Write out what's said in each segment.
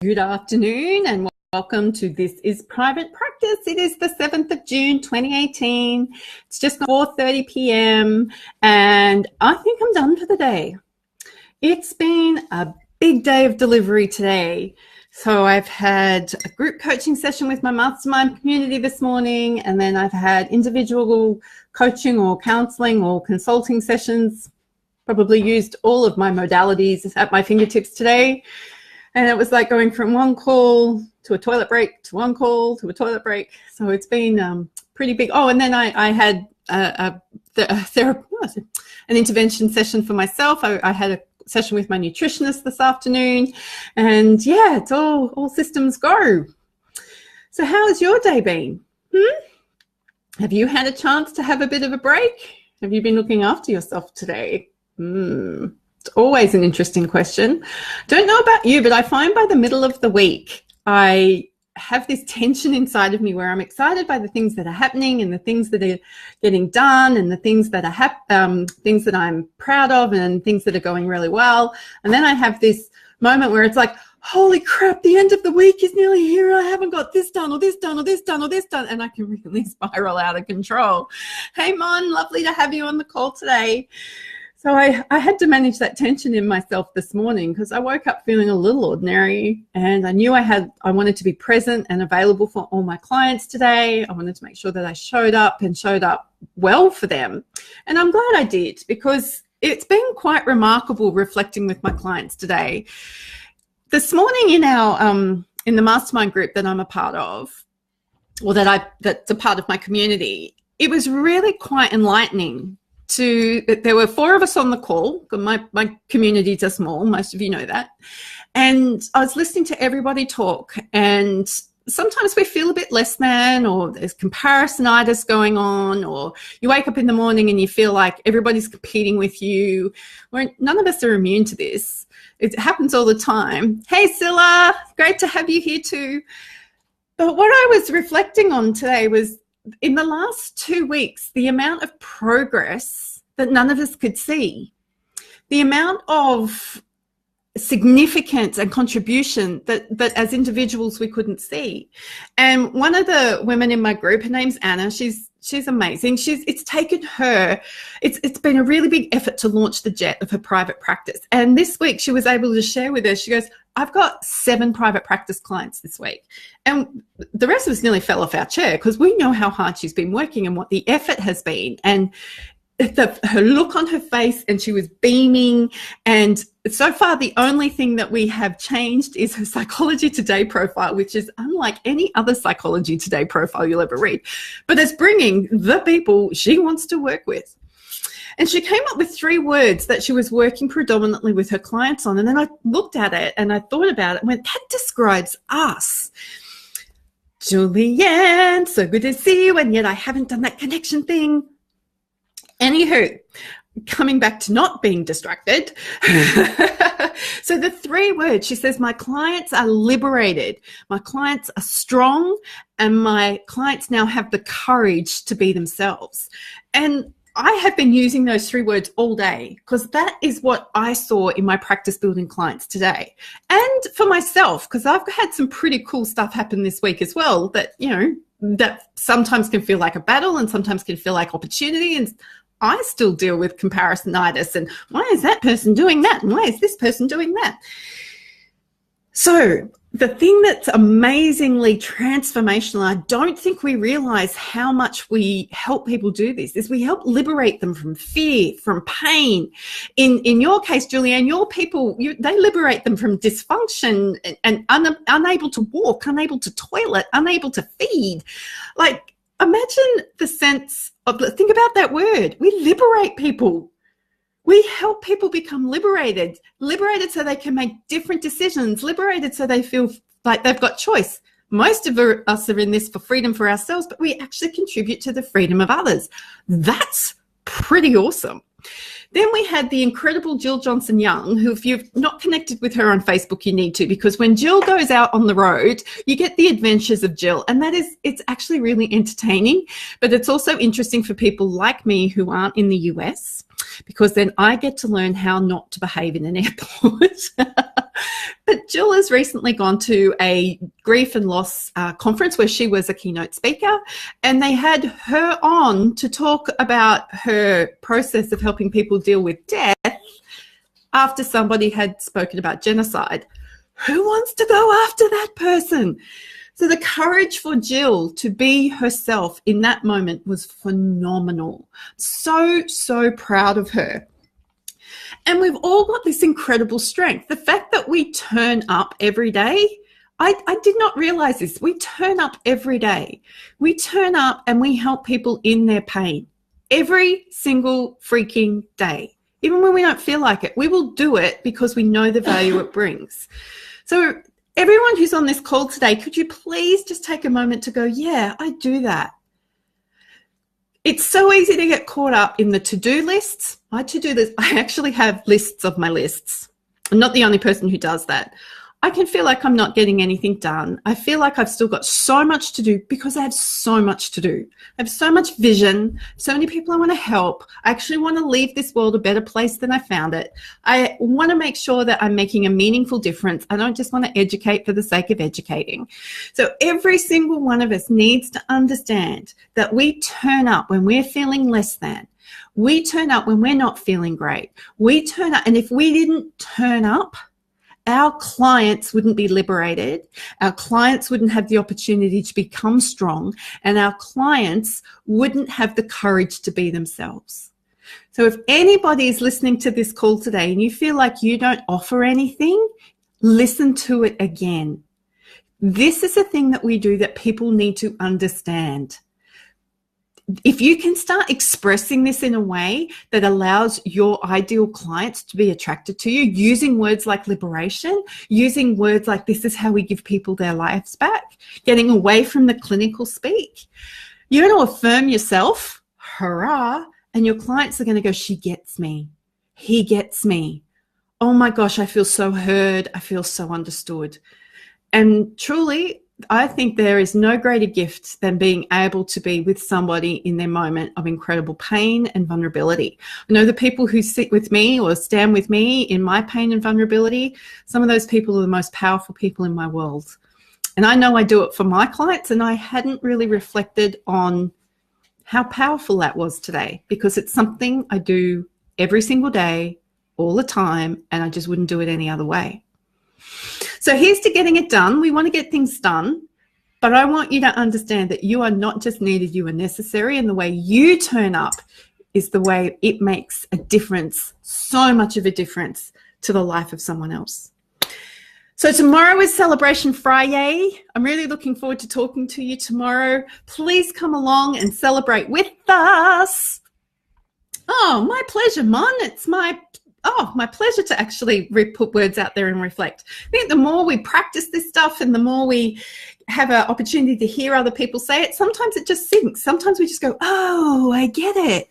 Good afternoon and welcome to This is Private Practice. It is the 7th of June 2018. It's just 4:30 p.m. and I think I'm done for the day. It's been a big day of delivery today. So I've had a group coaching session with my mastermind community this morning, and then I've had individual coaching or counseling or consulting sessions. Probably used all of my modalities at my fingertips today. And it was like going from one call to a toilet break to one call to a toilet break. So it's been pretty big. Oh, and then I had an intervention session for myself. I had a session with my nutritionist this afternoon. And yeah, it's all systems go. So how has your day been? Have you had a chance to have a bit of a break? Have you been looking after yourself today? It's always an interesting question. Don't know about you, but I find by the middle of the week, I have this tension inside of me where I'm excited by the things that are happening and the things that are getting done and the things that are things that I'm proud of and things that are going really well. And then I have this moment where it's like, holy crap, the end of the week is nearly here. I haven't got this done or this done or this done or this done. And I can really spiral out of control. Hey, Mon, lovely to have you on the call today. So I had to manage that tension in myself this morning because I woke up feeling a little ordinary, and I knew I wanted to be present and available for all my clients today. I wanted to make sure that I showed up well for them. And I'm glad I did, because it's been quite remarkable reflecting with my clients today. This morning in the mastermind group that I'm a part of, or that's a part of my community, it was really quite enlightening. There were 4 of us on the call. My communities are small, most of you know that, and I was listening to everybody talk, and sometimes we feel a bit less than, or there's comparisonitis going on, or you wake up in the morning and you feel like everybody's competing with you. None of us are immune to this. It happens all the time. Hey Scylla, great to have you here too. But what I was reflecting on today was, in the last 2 weeks, the amount of progress that none of us could see, the amount of significance and contribution that as individuals we couldn't see. And one of the women in my group, her name's Anna, she's amazing. It's taken her, it's been a really big effort to launch the jet of her private practice. And this week she was able to share with us, she goes, I've got 7 private practice clients this week. And the rest of us nearly fell off our chair because we know how hard she's been working and what the effort has been. And her look on her face, and she was beaming. And so far, the only thing that we have changed is her Psychology Today profile, which is unlike any other Psychology Today profile you'll ever read. But it's bringing the people she wants to work with. And she came up with 3 words that she was working predominantly with her clients on. And then I looked at it and I thought about it and went, that describes us. Julianne, so good to see you. And yet I haven't done that connection thing. Anywho, coming back to not being distracted. So the 3 words, she says, my clients are liberated. My clients are strong. And my clients now have the courage to be themselves. And I have been using those 3 words all day because that is what I saw in my practice building clients today. And for myself, because I've had some pretty cool stuff happen this week as well that, that sometimes can feel like a battle and sometimes can feel like opportunity. And I still deal with comparisonitis and why is that person doing that? And why is this person doing that? So the thing that's amazingly transformational, I don't think we realize how much we help people do this, is we help liberate them from fear, from pain. In your case, Julianne, your people, they liberate them from dysfunction and unable to walk, unable to toilet, unable to feed. Like, imagine the sense of, think about that word. We liberate people. We help people become liberated so they can make different decisions, liberated so they feel like they've got choice. Most of us are in this for freedom for ourselves, but we actually contribute to the freedom of others. That's pretty awesome. Then we had the incredible Jill Johnson-Young, who, if you've not connected with her on Facebook, you need to, because when Jill goes out on the road, you get the adventures of Jill. And it's actually really entertaining, but it's also interesting for people like me who aren't in the US, because then I get to learn how not to behave in an airport. But Jill has recently gone to a grief and loss conference where she was a keynote speaker, and they had her on to talk about her process of helping people deal with death after somebody had spoken about genocide. Who wants to go after that person? So the courage for Jill to be herself in that moment was phenomenal. So proud of her. And we've all got this incredible strength. The fact that we turn up every day, I did not realize this. We turn up every day. We turn up and we help people in their pain every single freaking day. Even when we don't feel like it, we will do it because we know the value it brings. So everyone who's on this call today, could you please just take a moment to go, yeah, I do that. It's so easy to get caught up in the to-do lists. My to-do list, I actually have lists of my lists. I'm not the only person who does that. I can feel like I'm not getting anything done. I feel like I've still got so much to do because I have so much to do. I have so much vision, so many people I want to help. I actually want to leave this world a better place than I found it. I want to make sure that I'm making a meaningful difference. I don't just want to educate for the sake of educating. So every single one of us needs to understand that we turn up when we're feeling less than. We turn up when we're not feeling great. We turn up, and if we didn't turn up, our clients wouldn't be liberated. Our clients wouldn't have the opportunity to become strong, and our clients wouldn't have the courage to be themselves. So if anybody is listening to this call today and you feel like you don't offer anything, listen to it again. This is a thing that we do that people need to understand. If you can start expressing this in a way that allows your ideal clients to be attracted to you, using words like liberation, using words like this is how we give people their lives back, getting away from the clinical speak, you're going to affirm yourself, hurrah, and your clients are going to go, she gets me, he gets me. Oh my gosh, I feel so heard, I feel so understood. And truly, I think there is no greater gift than being able to be with somebody in their moment of incredible pain and vulnerability. I know the people who sit with me or stand with me in my pain and vulnerability, some of those people are the most powerful people in my world. And I know I do it for my clients, and I hadn't really reflected on how powerful that was today, because it's something I do every single day, all the time, and I just wouldn't do it any other way. So here's to getting it done. We want to get things done, but I want you to understand that you are not just needed, you are necessary, and the way you turn up is the way it makes a difference, so much of a difference to the life of someone else. So tomorrow is Celebration Friday. I'm really looking forward to talking to you tomorrow. Please come along and celebrate with us. Oh, my pleasure, Mon. It's my pleasure to actually put words out there and reflect. I think the more we practice this stuff and the more we have an opportunity to hear other people say it, sometimes it just sinks. Sometimes we just go, oh, I get it.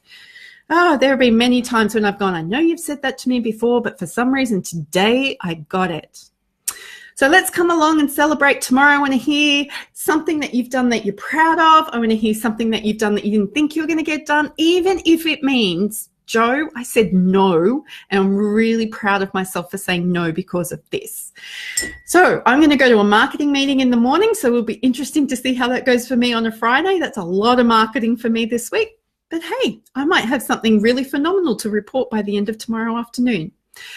Oh, there have been many times when I've gone, I know you've said that to me before, but for some reason today I got it. So let's come along and celebrate tomorrow. I want to hear something that you've done that you're proud of. I want to hear something that you've done that you didn't think you were going to get done, even if it means, Joe, I said no, and I'm really proud of myself for saying no because of this. So I'm going to go to a marketing meeting in the morning, so it'll be interesting to see how that goes for me on a Friday. That's a lot of marketing for me this week. But hey, I might have something really phenomenal to report by the end of tomorrow afternoon.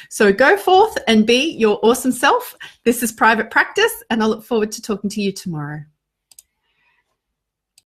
So go forth and be your awesome self. This is Private Practice, and I look forward to talking to you tomorrow.